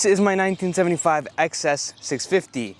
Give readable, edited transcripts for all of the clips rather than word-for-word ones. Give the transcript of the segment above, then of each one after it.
This is my 1975 XS650.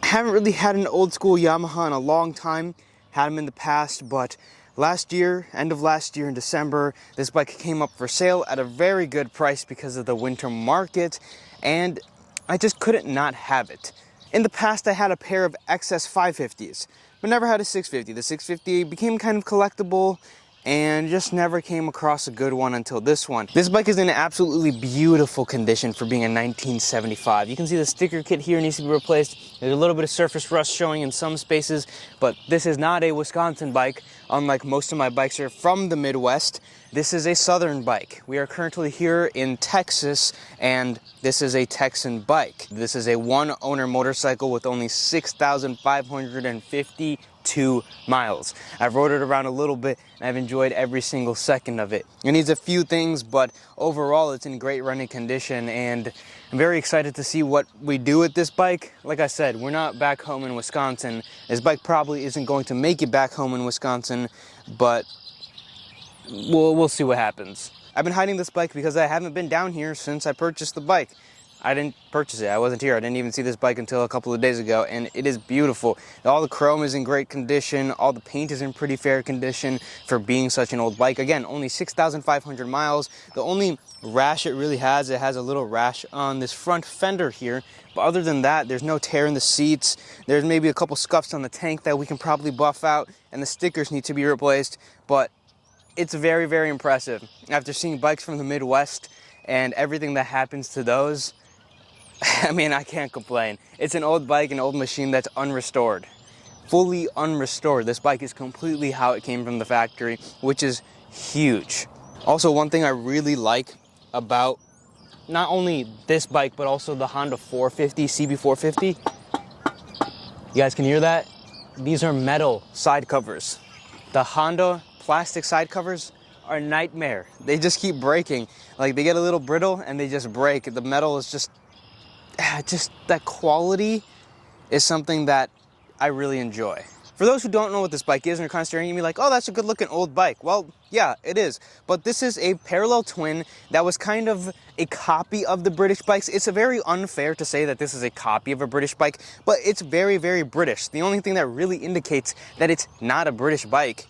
I haven't really had an old school Yamaha in a long time. Had them in the past, but last year, end of last year in December, this bike came up for sale at a very good price because of the winter market, and I just couldn't not have it. In the past, I had a pair of XS550s, but never had a 650. The 650 became kind of collectible and just never came across a good one until this one. This bike is in absolutely beautiful condition for being a 1975. You can see the sticker kit here needs to be replaced. There's a little bit of surface rust showing in some spaces, but this is not a Wisconsin bike. Unlike most of my bikes are from the Midwest, this is a Southern bike. We are currently here in Texas, and this is a Texan bike. This is a one-owner motorcycle with only 6,552 miles. I've rode it around a little bit, and I've enjoyed every single second of it. It needs a few things, but overall it's in great running condition, and I'm very excited to see what we do with this bike. Like I said, we're not back home in Wisconsin. This bike probably isn't going to make it back home in Wisconsin, but we'll see what happens. I've been hiding this bike because I haven't been down here since I purchased the bike. I didn't purchase it. I wasn't here. I didn't even see this bike until a couple of days ago, and it is beautiful. All the chrome is in great condition. All the paint is in pretty fair condition for being such an old bike. Again, only 6,500 miles. The only rash it really has, it has a little rash on this front fender here. But other than that, there's no tear in the seats. There's maybe a couple scuffs on the tank that we can probably buff out, and the stickers need to be replaced. But it's very, very impressive. After seeing bikes from the Midwest and everything that happens to those, I mean, I can't complain. It's an old bike, an old machine that's unrestored. Fully unrestored. This bike is completely how it came from the factory, which is huge. Also, one thing I really like about not only this bike, but also the Honda 450, CB450. You guys can hear that? These are metal side covers. The Honda plastic side covers are a nightmare. They just keep breaking. Like, they get a little brittle and they just break. The metal is just that quality is something that I really enjoy. For those who don't know what this bike is and are kind of staring at me like, oh, that's a good looking old bike. Well, yeah, it is. But this is a parallel twin that was kind of a copy of the British bikes. It's very unfair to say that this is a copy of a British bike, but it's very, very British. The only thing that really indicates that it's not a British bike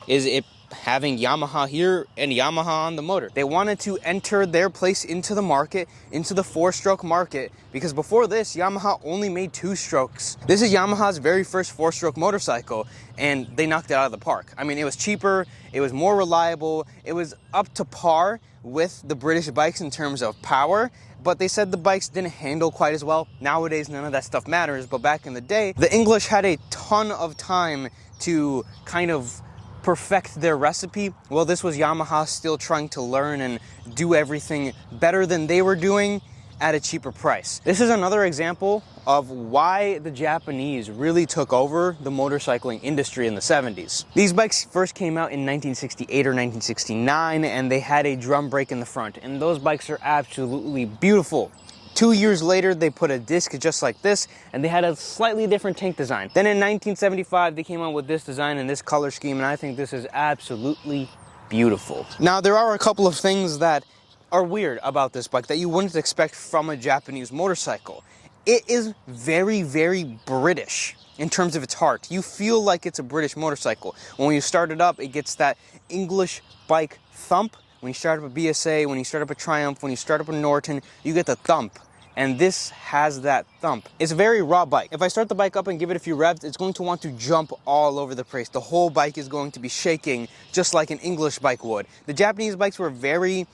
is it having Yamaha here and Yamaha on the motor. They wanted to enter their place into the market, into the four-stroke market, because before this, Yamaha only made two strokes. This is Yamaha's very first four-stroke motorcycle, and they knocked it out of the park. I mean, it was cheaper, it was more reliable, it was up to par with the British bikes in terms of power, but they said the bikes didn't handle quite as well. Nowadays, none of that stuff matters, but back in the day, the English had a ton of time to kind of perfect their recipe. Well, this was Yamaha still trying to learn and do everything better than they were doing at a cheaper price. This is another example of why the Japanese really took over the motorcycling industry in the 70s. These bikes first came out in 1968 or 1969, and they had a drum brake in the front, and those bikes are absolutely beautiful. 2 years later, they put a disc just like this, and they had a slightly different tank design. Then in 1975, they came out with this design and this color scheme, and I think this is absolutely beautiful. Now, there are a couple of things that are weird about this bike that you wouldn't expect from a Japanese motorcycle. It is very, very British in terms of its heart. You feel like it's a British motorcycle. When you start it up, it gets that English bike thump. When you start up a BSA, when you start up a Triumph, when you start up a Norton, you get the thump. And this has that thump. It's a very raw bike. If I start the bike up and give it a few revs, it's going to want to jump all over the place. The whole bike is going to be shaking just like an English bike would. The Japanese bikes were very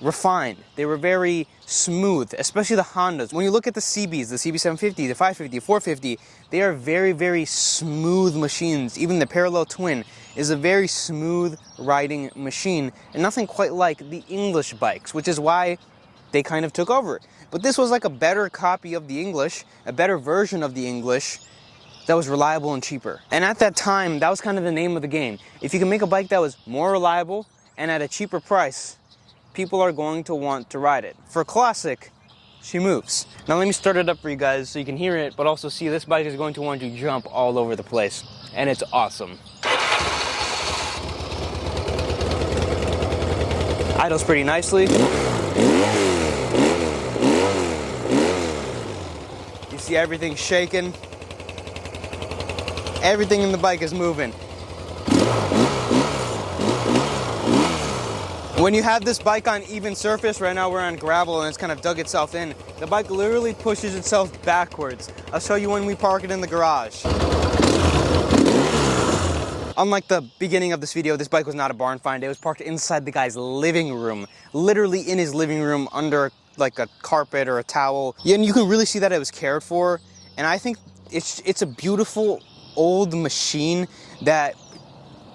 refined. They were very smooth, especially the Hondas. When you look at the CBs, the CB750, the 550, 450, they are very, very smooth machines. Even the parallel twin is a very smooth riding machine, and nothing quite like the English bikes, which is why they kind of took over. But this was like a better copy of the English, a better version of the English that was reliable and cheaper. And at that time, that was kind of the name of the game. If you can make a bike that was more reliable and at a cheaper price, people are going to want to ride it. For a classic, she moves. Now let me start it up for you guys so you can hear it, but also see this bike is going to want to jump all over the place. And it's awesome. Idles pretty nicely. see everything shaking. Everything in the bike is moving. When you have this bike on even surface, right now we're on gravel and it's kind of dug itself in, the bike literally pushes itself backwards. I'll show you when we park it in the garage. Unlike the beginning of this video, this bike was not a barn find. It was parked inside the guy's living room, literally in his living room under like a carpet or a towel. Yeah, and you can really see that it was cared for. And I think it's a beautiful old machine that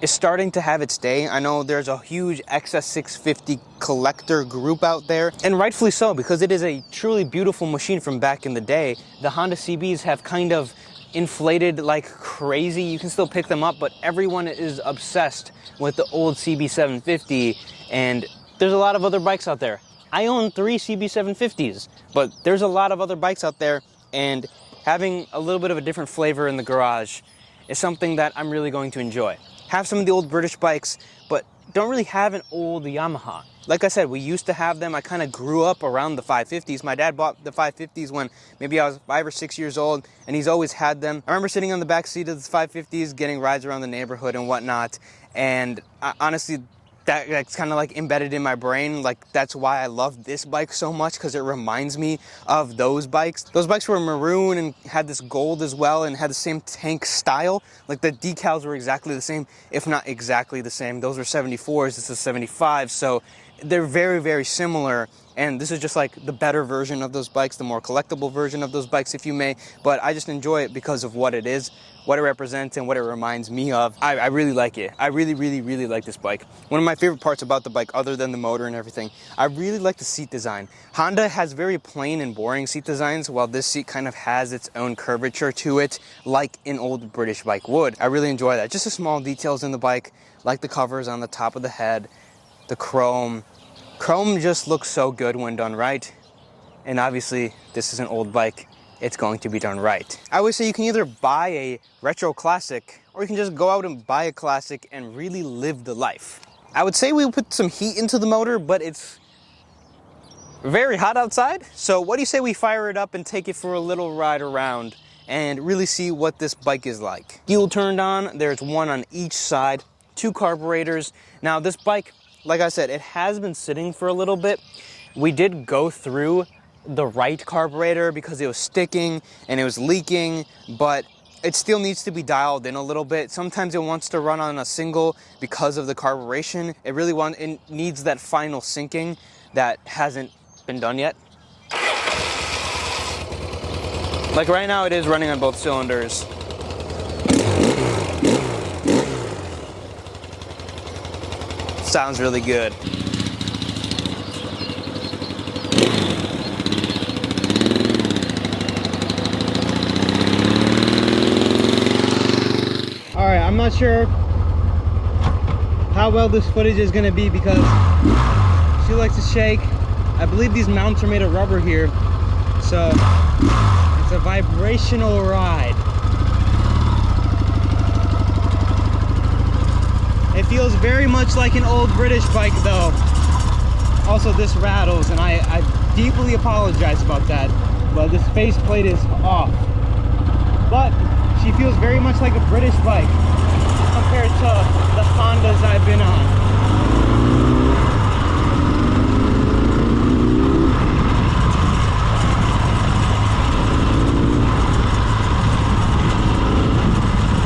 is starting to have its day. I know there's a huge XS650 collector group out there, and rightfully so, because it is a truly beautiful machine from back in the day. The Honda CBs have kind of inflated like crazy. You can still pick them up, but everyone is obsessed with the old CB750, and there's a lot of other bikes out there. I own 3 CB750s, but there's a lot of other bikes out there, and having a little bit of a different flavor in the garage is something that I'm really going to enjoy. Have some of the old British bikes, but don't really have an old Yamaha. Like I said, we used to have them. I kind of grew up around the 550s. My dad bought the 550s when maybe I was 5 or 6 years old, and he's always had them. I remember sitting on the back seat of the 550s, getting rides around the neighborhood and whatnot, and honestly, that's kind of like embedded in my brain. Like, that's why I love this bike so much, because it reminds me of those bikes. Those bikes were maroon and had this gold as well and had the same tank style. Like, the decals were exactly the same, if not exactly the same. Those were 74s, this is 75, so they're very, very similar. And this is just like the better version of those bikes, the more collectible version of those bikes, if you may. But I just enjoy it because of what it is, what it represents, and what it reminds me of. I really like it. I really, really, really like this bike. One of my favorite parts about the bike, other than the motor and everything, I really like the seat design. Honda has very plain and boring seat designs, while this seat kind of has its own curvature to it, like an old British bike would. I really enjoy that. Just the small details in the bike, like the covers on the top of the head, the chrome. Chrome just looks so good when done right, and obviously this is an old bike, it's going to be done right. I always say you can either buy a retro classic, or you can just go out and buy a classic and really live the life. I would say we put some heat into the motor, but it's very hot outside, so what do you say we fire it up and take it for a little ride around and really see what this bike is like. Fuel turned on, there's one on each side, 2 carburetors. Now this bike, like I said, it has been sitting for a little bit. We did go through the right carburetor because it was sticking and it was leaking, but it still needs to be dialed in a little bit. Sometimes it wants to run on a single because of the carburation. It needs that final syncing that hasn't been done yet. Like right now, it is running on both cylinders. Sounds really good. All right, I'm not sure how well this footage is gonna be because she likes to shake. I believe these mounts are made of rubber here, so it's a vibrational ride. It feels very much like an old British bike though. Also, this rattles, and I deeply apologize about that, but this faceplate is off. But she feels very much like a British bike compared to the Hondas I've been on.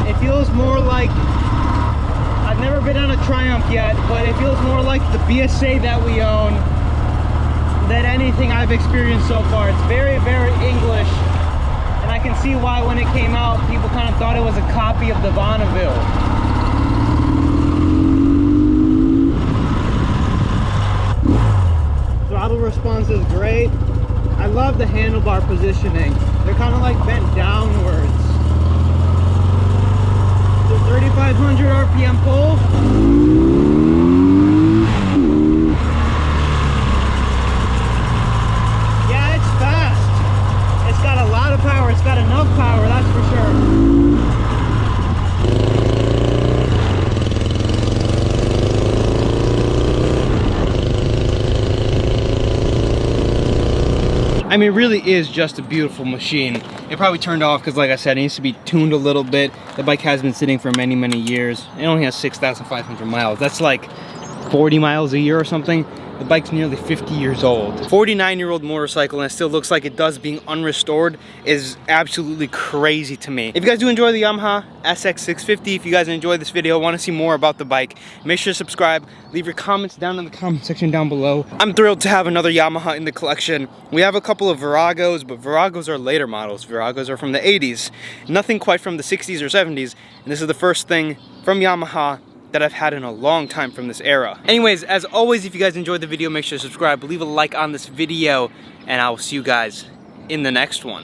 It feels more like, I've never been on a Triumph yet, but it feels more like the BSA that we own than anything I've experienced so far. It's very, very English, and I can see why when it came out, people kind of thought it was a copy of the Bonneville. Throttle response is great. I love the handlebar positioning. They're kind of like bent downwards. 3,500 RPM pull. Yeah, it's fast. It's got a lot of power. It's got enough power, that's for sure. I mean, it really is just a beautiful machine. It probably turned off because, like I said, it needs to be tuned a little bit. The bike has been sitting for many, many years. It only has 6,500 miles. That's like 40 miles a year or something. The bike's nearly 50 years old. 49-year-old motorcycle, and it still looks like it does being unrestored, is absolutely crazy to me. If you guys do enjoy the Yamaha XS650, if you guys enjoyed this video, want to see more about the bike, make sure to subscribe, leave your comments down in the comment section down below. I'm thrilled to have another Yamaha in the collection. We have a couple of Viragos, but Viragos are later models. Viragos are from the 80s. Nothing quite from the 60s or 70s, and this is the first thing from Yamaha that I've had in a long time from this era. Anyways, as always, if you guys enjoyed the video, make sure to subscribe, leave a like on this video, and I will see you guys in the next one.